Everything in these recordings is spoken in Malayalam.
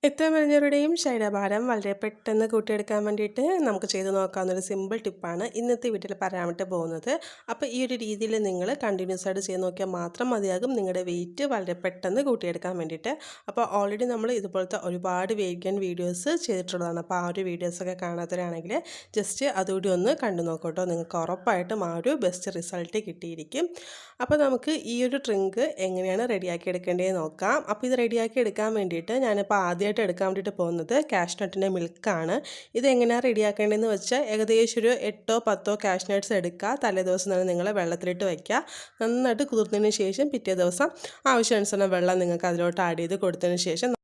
ഏറ്റവും വലിയവരുടെയും ശരീരഭാരം വളരെ പെട്ടെന്ന് കൂട്ടിയെടുക്കാൻ വേണ്ടിയിട്ട് നമുക്ക് ചെയ്ത് നോക്കാവുന്നൊരു സിമ്പിൾ ടിപ്പാണ് ഇന്നത്തെ വീട്ടിൽ പറയാൻ വേണ്ടി പോകുന്നത്. അപ്പോൾ ഈ ഒരു രീതിയിൽ നിങ്ങൾ കണ്ടിന്യൂസ് ആയിട്ട് ചെയ്ത് നോക്കിയാൽ മാത്രം മതിയാകും നിങ്ങളുടെ വെയിറ്റ് വളരെ പെട്ടെന്ന് കൂട്ടിയെടുക്കാൻ വേണ്ടിയിട്ട്. അപ്പോൾ ഓൾറെഡി നമ്മൾ ഇതുപോലത്തെ ഒരുപാട് വെയിറ്റ് ഗെയിൻ വീഡിയോസ് ചെയ്തിട്ടുള്ളതാണ്. അപ്പോൾ ആ ഒരു വീഡിയോസൊക്കെ കാണാത്തവരാണെങ്കിൽ ജസ്റ്റ് അതുകൂടി ഒന്ന് കണ്ടു നോക്കട്ടോ. നിങ്ങൾക്ക് ഉറപ്പായിട്ടും ആ ഒരു ബെസ്റ്റ് റിസൾട്ട് കിട്ടിയിരിക്കും. അപ്പോൾ നമുക്ക് ഈ ഒരു ഡ്രിങ്ക് എങ്ങനെയാണ് റെഡിയാക്കി എടുക്കേണ്ടതെന്ന് നോക്കാം. അപ്പോൾ ഇത് റെഡിയാക്കി എടുക്കാൻ വേണ്ടിയിട്ട് ഞാനിപ്പോൾ ആദ്യമായിട്ട് എടുക്കാൻ വേണ്ടിയിട്ട് പോകുന്നത് കാഷ്നട്ടിൻ്റെ മിൽക്കാണ്. ഇത് എങ്ങനെയാണ് റെഡിയാക്കേണ്ടതെന്ന് വെച്ചാൽ ഏകദേശം ഒരു 8-10 കാഷ്നട്ട്സ് എടുക്കുക. തലേദിവസം തന്നെ നിങ്ങൾ വെള്ളത്തിലിട്ട് വയ്ക്കുക. നന്നായിട്ട് കുതിർത്തതിന് ശേഷം പിറ്റേ ദിവസം ആവശ്യാനുസരണം വെള്ളം നിങ്ങൾക്ക് അതിലോട്ട് ആഡ് ചെയ്ത് കൊടുത്തതിന് ശേഷം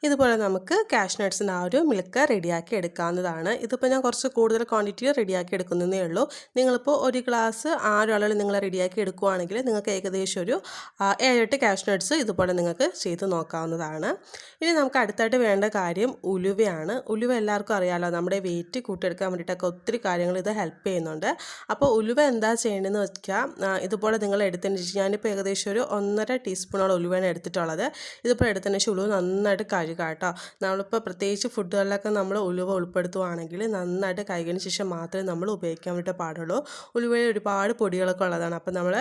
ഇതുപോലെ നമുക്ക് കാഷ്നട്ട്സിന് ആ ഒരു മിൽക്ക് റെഡിയാക്കി എടുക്കാവുന്നതാണ്. ഇതിപ്പോൾ ഞാൻ കുറച്ച് കൂടുതൽ ക്വാണ്ടിറ്റി റെഡിയാക്കി എടുക്കുന്നതേ ഉള്ളൂ. നിങ്ങളിപ്പോൾ ഒരു ഗ്ലാസ് ആ ഒരു അളവിൽ നിങ്ങൾ റെഡിയാക്കി എടുക്കുകയാണെങ്കിൽ നിങ്ങൾക്ക് ഏകദേശം ഒരു 7-8 കാഷ്നട്ട്സ് ഇതുപോലെ നിങ്ങൾക്ക് ചെയ്ത് നോക്കാവുന്നതാണ്. ഇനി നമുക്ക് അടുത്തായിട്ട് വേണ്ട കാര്യം ഉലുവയാണ്. ഉലുവ എല്ലാവർക്കും അറിയാമല്ലോ, നമ്മുടെ വെയിറ്റ് കൂട്ടിയെടുക്കാൻ വേണ്ടിയിട്ടൊക്കെ ഒത്തിരി കാര്യങ്ങൾ ഇത് ഹെൽപ്പ് ചെയ്യുന്നുണ്ട്. അപ്പോൾ ഉലുവ എന്താ ചെയ്യേണ്ടതെന്ന് വെച്ചാൽ ഇതുപോലെ നിങ്ങൾ എടുത്തതിന് ശേഷം ഞാനിപ്പോൾ ഏകദേശം ഒരു 1.5 ടീസ്പൂണോളം ഉലുവയാണ് എടുത്തിട്ടുള്ളത്. ഇതിപ്പോൾ എടുത്തതിന് ശേഷം ഉലുവ നന്നായിട്ട് കഴുകുക കേട്ടോ. നമ്മളിപ്പോൾ പ്രത്യേകിച്ച് ഫുഡുകളിലൊക്കെ നമ്മൾ ഉലുവ ഉൾപ്പെടുത്തുകയാണെങ്കിൽ നന്നായിട്ട് കഴുകിയതിന് ശേഷം മാത്രമേ നമ്മൾ ഉപയോഗിക്കാൻ വേണ്ടി പാടുള്ളൂ. ഉലുവയിൽ ഒരുപാട് പൊടികളൊക്കെ ഉള്ളതാണ്. അപ്പോൾ നമ്മൾ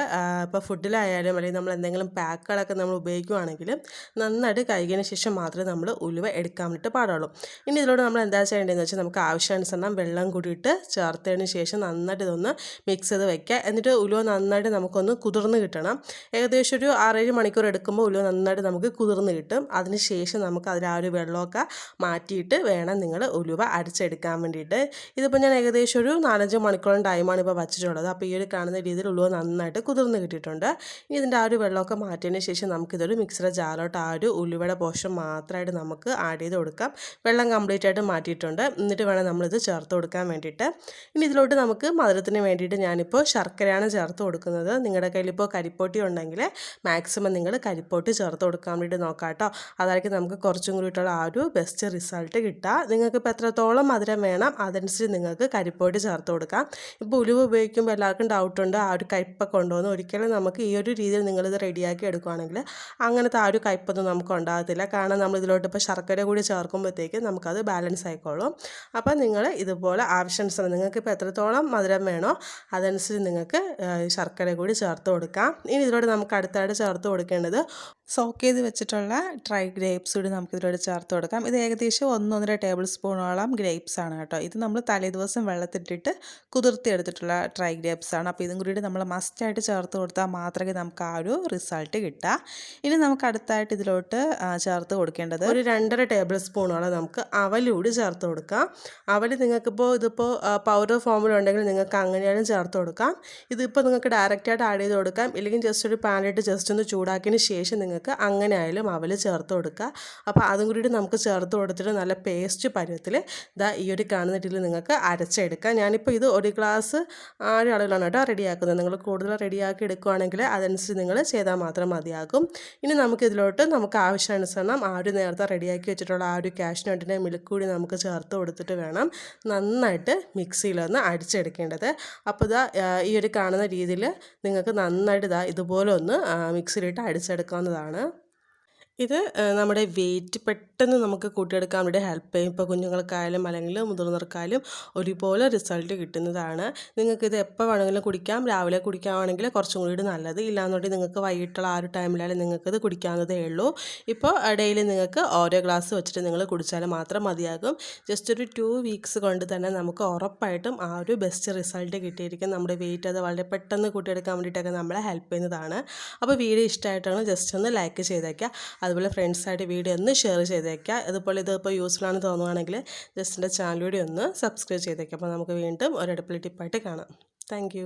ഇപ്പോൾ ഫുഡിലായാലും അല്ലെങ്കിൽ നമ്മൾ എന്തെങ്കിലും പാക്കുകളൊക്കെ നമ്മൾ ഉപയോഗിക്കുകയാണെങ്കിൽ നന്നായിട്ട് കഴുകിയതിന് ശേഷം മാത്രമേ നമ്മൾ ഉലുവ എടുക്കാൻ വേണ്ടിയിട്ട് പാടുള്ളൂ. ഇനി ഇതിലൂടെ നമ്മൾ എന്താ ചെയ്യേണ്ടതെന്ന് വെച്ചാൽ നമുക്ക് ആവശ്യാനുസരണം വെള്ളം കൂടിയിട്ട് ചേർത്തതിന് ശേഷം നന്നായിട്ട് ഇതൊന്ന് മിക്സ് ചെയ്ത് വയ്ക്കുക. എന്നിട്ട് ഉലുവ നന്നായിട്ട് നമുക്കൊന്ന് കുതിർന്ന് കിട്ടണം. ഏകദേശം ഒരു 6-7 മണിക്കൂർ എടുക്കുമ്പോൾ ഉലുവ നന്നായിട്ട് നമുക്ക് കുതിർന്ന് കിട്ടും. അതിന് ശേഷം നമുക്ക് അതിൽ ആ ഒരു വെള്ളമൊക്കെ മാറ്റിയിട്ട് വേണം നിങ്ങൾ ഉലുവ അടിച്ചെടുക്കാൻ വേണ്ടിയിട്ട്. ഇതിപ്പോൾ ഞാൻ ഏകദേശം ഒരു 4-5 മണിക്കൂറും ടൈമാണ് ഇപ്പോൾ വച്ചിട്ടുള്ളത്. അപ്പോൾ ഈ ഒരു കാണുന്ന രീതിയിൽ ഉലുവ നന്നായിട്ട് കുതിർന്ന് കിട്ടിയിട്ടുണ്ട്. ഇനി ഇതിൻ്റെ ആ ഒരു വെള്ളമൊക്കെ മാറ്റിയതിന് ശേഷം നമുക്കിതൊരു മിക്സിയുടെ ജാറിലോട്ട് ആ ഒരു ഉലുവയുടെ പോഷൻ മാത്രമായിട്ട് നമുക്ക് ആഡ് ചെയ്ത് കൊടുക്കാം. വെള്ളം കംപ്ലീറ്റ് ആയിട്ട് മാറ്റിയിട്ടുണ്ട്. എന്നിട്ട് വേണം നമ്മളിത് ചേർത്ത് കൊടുക്കാൻ വേണ്ടിയിട്ട്. ഇനി ഇതിലോട്ട് നമുക്ക് മധുരത്തിന് വേണ്ടിയിട്ട് ഞാനിപ്പോൾ ശർക്കരയാണ് ചേർത്ത് കൊടുക്കുന്നത്. നിങ്ങളുടെ കയ്യിലിപ്പോൾ കരിപ്പോട്ടി ഉണ്ടെങ്കിൽ മാക്സിമം നിങ്ങൾ കരിപ്പോട്ടി ചേർത്ത് കൊടുക്കാൻ വേണ്ടി നോക്കാം കേട്ടോ. അതായിരിക്കും നമുക്ക് കുറച്ചും കൂടിയിട്ടുള്ള ആ ഒരു ബെസ്റ്റ് റിസൾട്ട് കിട്ടുക. നിങ്ങൾക്ക് ഇപ്പോൾ എത്രത്തോളം മധുരം വേണം അതനുസരിച്ച് നിങ്ങൾക്ക് കരിപ്പൊടി ചേർത്ത് കൊടുക്കാം. ഇപ്പോൾ ഉലുവ ഉപയോഗിക്കുമ്പോൾ എല്ലാവർക്കും ഡൗട്ടുണ്ട് ആ ഒരു കയ്പ്പൊക്കെ ഉണ്ടോയെന്ന്. ഒരിക്കലും നമുക്ക് ഈ ഒരു രീതിയിൽ നിങ്ങളിത് റെഡിയാക്കി എടുക്കുകയാണെങ്കിൽ അങ്ങനത്തെ ആ ഒരു കയ്പ്പൊന്നും നമുക്ക് ഉണ്ടാകത്തില്ല. കാരണം നമ്മൾ ഇതിലോട്ട് ഇപ്പോൾ ശർക്കര കൂടി ചേർക്കുമ്പോഴത്തേക്ക് നമുക്കത് ബാലൻസ് ആയിക്കോളും. അപ്പോൾ നിങ്ങൾ ഇതുപോലെ ആവശ്യാനുസരണം നിങ്ങൾക്ക് ഇപ്പോൾ എത്രത്തോളം മധുരം വേണോ അതനുസരിച്ച് നിങ്ങൾക്ക് ശർക്കര കൂടി ചേർത്ത് കൊടുക്കാം. ഇനി ഇതിലോട്ട് നമുക്ക് അടുത്തായിട്ട് ചേർത്ത് കൊടുക്കേണ്ടത് സോക്ക് ചെയ്ത് വെച്ചിട്ടുള്ള ഡ്രൈ ഗ്രേപ്സ് കൂടി നമുക്കിതിലൂടെ ചേർത്ത് കൊടുക്കാം. ഇത് ഏകദേശം 1-1.5 ടേബിൾ സ്പൂണോളം ഗ്രേപ്സ് ആണ് കേട്ടോ. ഇത് നമ്മൾ തലേദിവസം വെള്ളത്തിട്ടിട്ട് കുതിർത്തിയെടുത്തിട്ടുള്ള ഡ്രൈ ഗ്രേപ്സ് ആണ്. അപ്പോൾ ഇതും കൂടി നമ്മൾ മസ്റ്റായിട്ട് ചേർത്ത് കൊടുത്താൽ മാത്രമേ നമുക്ക് ആ ഒരു റിസൾട്ട് കിട്ടുക. ഇനി നമുക്ക് അടുത്തായിട്ട് ഇതിലോട്ട് ചേർത്ത് കൊടുക്കേണ്ടത് ഒരു 2.5 ടേബിൾ സ്പൂണോളം നമുക്ക് അവലൂടി ചേർത്ത് കൊടുക്കാം. അവൽ നിങ്ങൾക്കിപ്പോൾ ഇതിപ്പോൾ പൗഡർ ഫോമിലുണ്ടെങ്കിൽ നിങ്ങൾക്ക് അങ്ങനെയാണ് ചേർത്ത് കൊടുക്കാം. ഇതിപ്പോൾ നിങ്ങൾക്ക് ഡയറക്റ്റായിട്ട് ആഡ് ചെയ്ത് കൊടുക്കാം. ഇല്ലെങ്കിൽ ജസ്റ്റ് ഒരു പാനിലിട്ട് ജസ്റ്റ് ഒന്ന് ചൂടാക്കിയതിന് ശേഷം നിങ്ങൾക്ക് അങ്ങനെ ആയാലും അവൽ ചേർത്ത് കൊടുക്കുക. അപ്പോൾ അതും കൂടി നമുക്ക് ചേർത്ത് കൊടുത്തിട്ട് നല്ല പേസ്റ്റ് പരുവത്തിൽ ഈ ഒരു കാണുന്ന രീതിയിൽ നിങ്ങൾക്ക് അരച്ചെടുക്കാം. ഞാനിപ്പോൾ ഇത് ഒരു ഗ്ലാസ് ആ ഒരു അളവിലാണ് കേട്ടോ റെഡിയാക്കുന്നത്. നിങ്ങൾ കൂടുതൽ റെഡിയാക്കി എടുക്കുകയാണെങ്കിൽ അതനുസരിച്ച് നിങ്ങൾ ചെയ്താൽ മാത്രം മതിയാകും. ഇനി നമുക്കിതിലോട്ട് നമുക്ക് ആവശ്യാനുസരണം ആ ഒരു നേരത്തെ റെഡിയാക്കി വെച്ചിട്ടുള്ള ആ ഒരു കാഷ്നട്ടിൻ്റെ മിൽക്ക് കൂടി നമുക്ക് ചേർത്ത് കൊടുത്തിട്ട് വേണം നന്നായിട്ട് മിക്സിയിലൊന്ന് അടിച്ചെടുക്കേണ്ടത്. അപ്പോൾ ഈ ഒരു കാണുന്ന രീതിയിൽ നിങ്ങൾക്ക് നന്നായിട്ട് ഇതുപോലെ ഒന്ന് മിക്സിയിലിട്ട് അടിച്ചെടുക്കാവുന്നതാണ്. ഇത് നമ്മുടെ വെയിറ്റ് പെട്ടെന്ന് നമുക്ക് കൂട്ടിയെടുക്കാൻ വേണ്ടി ഹെൽപ്പ് ചെയ്യും. ഇപ്പോൾ കുഞ്ഞുങ്ങൾക്കായാലും അല്ലെങ്കിൽ മുതിർന്നവർക്കായാലും ഒരുപോലെ റിസൾട്ട് കിട്ടുന്നതാണ്. നിങ്ങൾക്കിത് എപ്പോൾ വേണമെങ്കിലും കുടിക്കാം. രാവിലെ കുടിക്കുകയാണെങ്കിൽ കുറച്ചും കൂടി നല്ലത്. ഇല്ലാന്നുണ്ടെങ്കിൽ നിങ്ങൾക്ക് വൈകിട്ടുള്ള ആ ഒരു ടൈമിലായാലും നിങ്ങൾക്കിത് കുടിക്കാവുന്നതേ ഉള്ളൂ. ഇപ്പോൾ ഡെയിലി നിങ്ങൾക്ക് ഓരോ ഗ്ലാസ് വെച്ചിട്ട് നിങ്ങൾ കുടിച്ചാൽ മാത്രം മതിയാകും. ജസ്റ്റ് ഒരു 2 വീക്സ് കൊണ്ട് തന്നെ നമുക്ക് ഉറപ്പായിട്ടും ആ ഒരു ബെസ്റ്റ് റിസൾട്ട് കിട്ടിയിരിക്കും. നമ്മുടെ വെയിറ്റ് അത് വളരെ പെട്ടെന്ന് കൂട്ടിയെടുക്കാൻ വേണ്ടിയിട്ടൊക്കെ നമ്മളെ ഹെൽപ്പ് ചെയ്യുന്നതാണ്. അപ്പോൾ വീഡിയോ ഇഷ്ടമായിട്ടാണ് ജസ്റ്റ് ഒന്ന് ലൈക്ക് ചെയ്തേക്കുക. അതുപോലെ ഫ്രണ്ട്സായിട്ട് വീഡിയോ ഒന്ന് ഷെയർ ചെയ്തേക്കുക. അതുപോലെ ഇതിപ്പോൾ യൂസ്ഫുൾ ആണെന്ന് തോന്നുകയാണെങ്കിൽ ജസ്റ്റ് എൻ്റെ ചാനൽ കൂടി ഒന്ന് സബ്സ്ക്രൈബ് ചെയ്തേക്കുക. അപ്പോൾ നമുക്ക് വീണ്ടും ഒരു അടിപൊളി ടിപ്പായിട്ട് കാണാം. താങ്ക്